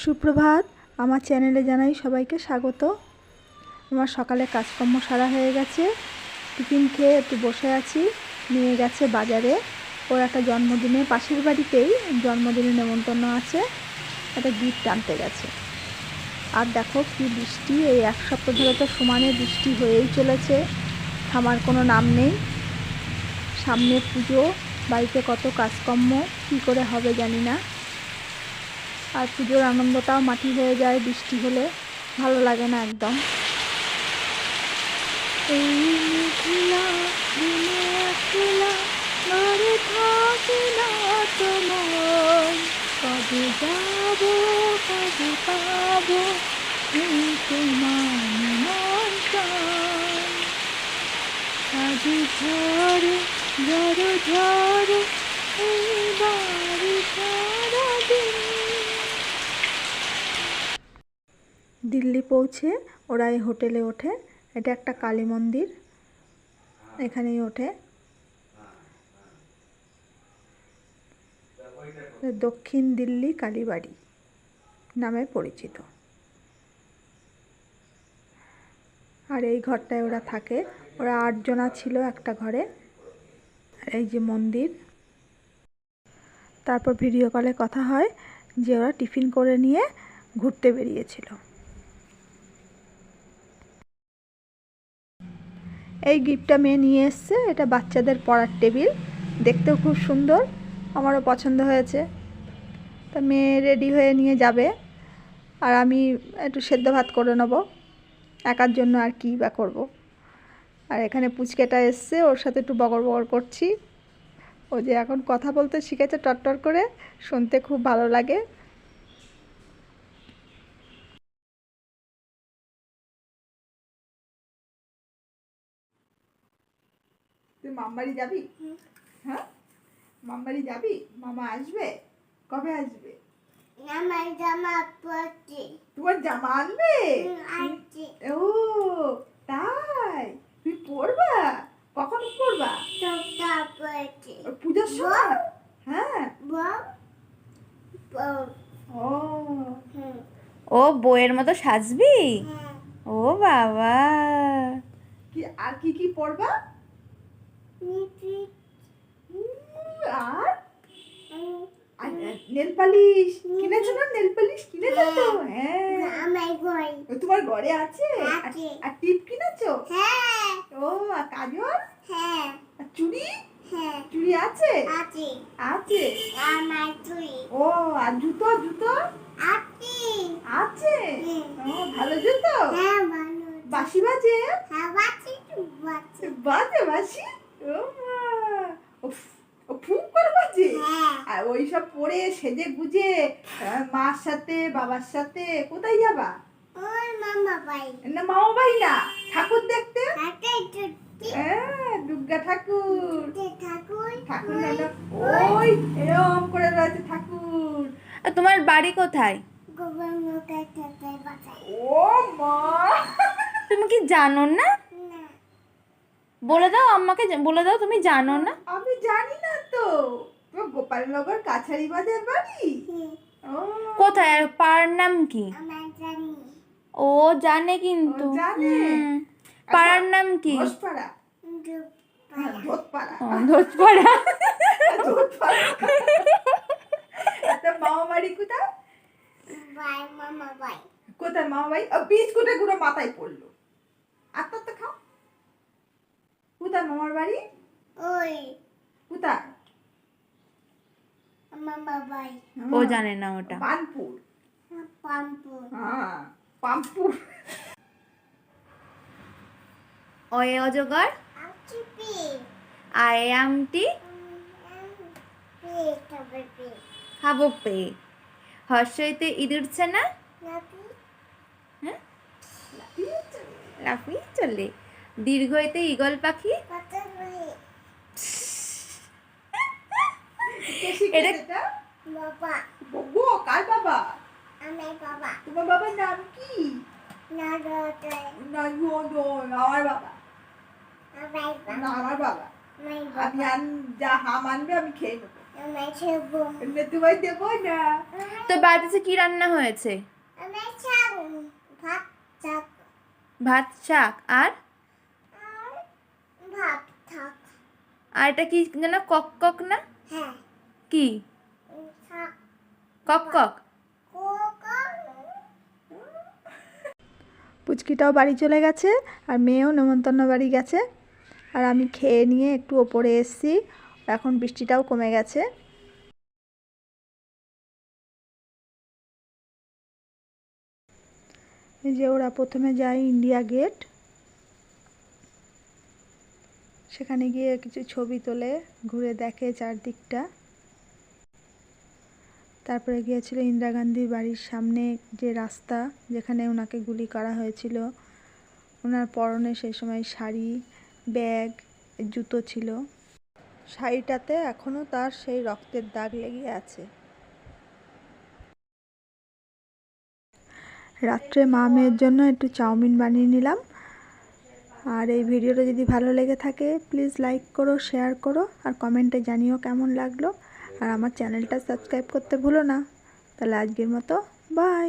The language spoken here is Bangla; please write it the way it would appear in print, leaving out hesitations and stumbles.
সুপ্রভাত। আমার চ্যানেলে জানাই সবাইকে স্বাগত। আমার সকালে কাজকর্ম সারা হয়ে গেছে, টিফিন খেয়ে একটু বসে আছি। নিয়ে গেছে বাজারে, ওর একটা জন্মদিনে, পাশের বাড়িতেই জন্মদিনে নেমন্তন্ন আছে, একটা গিফট আনতে গেছে। আর দেখো কি বৃষ্টি, এই এক সপ্তাহ ধরে তো সমানে বৃষ্টি হয়েই চলেছে, থামার কোনো নাম নেই। সামনে পুজো, বাড়িতে কত কাজকর্ম, কী করে হবে জানি না। আর পুজোর আনন্দটাও মাটি হয়ে যায় বৃষ্টি হলে, ভালো লাগে না একদম। এই মেঘলা দিনে একলা ঘরে থাকে না তোমার, কবে যাবো কবে পাবো এই তোমার মনটান। সাজে ঝরে ঝড় ঝড়ে এই বাড়ি সারাদিন। দিল্লি পৌঁছে ওরা এই হোটেলে ওঠে। এটা একটা কালী মন্দির, এখানেই ওঠে। দক্ষিণ দিল্লি কালীবাড়ি নামে পরিচিত। আর এই ঘরটায় ওরা থাকে, ওরা 8 জনা ছিল একটা ঘরে। আর এই যে মন্দির। তারপর ভিডিও কলে কথা হয় যে ওরা টিফিন করে নিয়ে ঘুরতে বেরিয়েছিল। এই গিফটটা মেয়ে নিয়ে এসছে, এটা বাচ্চাদের পড়ার টেবিল, দেখতেও খুব সুন্দর, আমারও পছন্দ হয়েছে। তা মেয়ে রেডি হয়ে নিয়ে যাবে, আর আমি একটু সেদ্ধ ভাত করে নেব একার জন্য, আর কী বা করবো। আর এখানে পুচকেটা এসছে, ওর সাথে একটু বগর বগর করছি। ও যে এখন কথা বলতে শিখেছে টট্টর করে, শুনতে খুব ভালো লাগে। তুই মামবাড়ি যাবি? হ্যাঁ, মামবাড়ি যাবি? মামা আসবে? কবে আসবে? আমার জামা পরছি। তোমার জামা আনবে? আনছি। ও তাই, তুই পরবা? কখন পরবা? চোখটা পরছি। পূজার সময়? হ্যাঁ। ও ও বইয়ের মতো সাজবি? ও বাবা, কি আর কি পরবা? আর আর নেল পালিশ কিনেছো না? নেল পালিশ কিনেছো তো? হ্যাঁ, আমার ঘরে তোমার ঘরে আছে? আছে। আর টিপ কিনেছো? হ্যাঁ। ও আর কাজল? হ্যাঁ। আর চুড়ি? হ্যাঁ। চুড়ি আছে? আছে। আছে। আমার তুই ও আর জুতো? জুতো আছে। আছে? ও ভালো জুতো? হ্যাঁ ভালো। বাঁশি বাজে? হ্যাঁ বাচ্চি বাচ্চি। বাজে বাঁশি? ও মা, উফ, ও ফুক করে বাজে? হ্যাঁ। আর ওই সব পরে সেজে গুজে মার সাথে বাবার সাথে কোথায় যাবা? ওই মামা ভাই না মামা বাড়ি না, ঠাকুর দেখতে। হাতে চুটি হ্যাঁ, দুর্গা ঠাকুর। ঠাকুর ঠাকুর হলো ওই এরকম করে রয়েছে ঠাকুর। আর তোমার বাড়ি কোথায়? গোবর মুখে খেতে বাঁচাই ও মা, তুমি কি জানো না? না। বলে দাও আম্মাকে, বলে দাও তুমি জানো না। আমি জানি না তো। তোমার গোপালনগর কাছারি বাজার বাড়ি? ও কোথায়? আর পাড়ার নাম কি? আমার জানি ও জানে কিন্তু। ও জানে। পাড়ার নাম কি? ঘোষপাড়া। হ্যাঁ, ধোতপাড়া। ও, ধোতপাড়া। ধোতপাড়া। তা মামা বাড়ি কোথায়? ভাই মামা ভাই কোথায় মামা বাড়ি? বিস্কুটের গুঁড়ো মাথায় পড়লো। আত্মা তো খাও। কোথায় মামার বাড়ি? ওই কোথায়? মামা ভাই ও জানে না ওটা। বানপুর। পাম্পু হ্যাঁ, পাম্পুর। অয়ে অজগর, আছি পি আয়ে আমটি, পি তবে পি খাবো পেয়ে, হর্ষইতে ইঁদুরছে না, নাকি হ্যাঁ লাফিয়ে চলে, দীর্ঘইতে ঈগল পাখি। কত ভাই এটা এটা বাবা বউ, কার বাবা? আমার বাবা তোমার বাবার নাম কি? না রতে না, আমার বাবা। আমার না, আমার বাবা। আমার আমি বাবা যা হাম আনবে আমি খেয়ে নেবো। আমার ছেবু তো বাড়িতে কি রান্না হয়েছে? আমার চাক ভাত চাক ভাত, শাক, আর আর ভাত থাক আর এটা কি যেন কক কক না হ্যাঁ কি? থাক কক কক। কোকো পুচকিটাও বাড়ি চলে গেছে আর মেয়েও নেমন্তন্ন বাড়ি গেছে। আর আমি খেয়ে নিয়ে একটু ওপরে এসেছি, এখন বৃষ্টিটাও কমে গেছে। এই যে ওরা প্রথমে যায় ইন্ডিয়া গেট, সেখানে গিয়ে কিছু ছবি তোলে, ঘুরে দেখে চারদিকটা। তারপরে গিয়েছিল ইন্দিরা গান্ধীর বাড়ির সামনে যে রাস্তা যেখানে ওনাকে গুলি করা হয়েছিল। ওনার পরনে সেই সময় শাড়ি, ব্যাগ, জুতো ছিল। শাড়িটাতে এখনও তার সেই রক্তের দাগ লেগে আছে। রাত্রে মা মেয়ের জন্য একটু চাউমিন বানিয়ে নিলাম। আর এই ভিডিওটা যদি ভালো লেগে থাকে প্লিজ লাইক করো, শেয়ার করো, আর কমেন্টে জানিও কেমন লাগলো। আর আমার চ্যানেলটা সাবস্ক্রাইব করতে ভুলো না। তাহলে আজকের মতো বাই।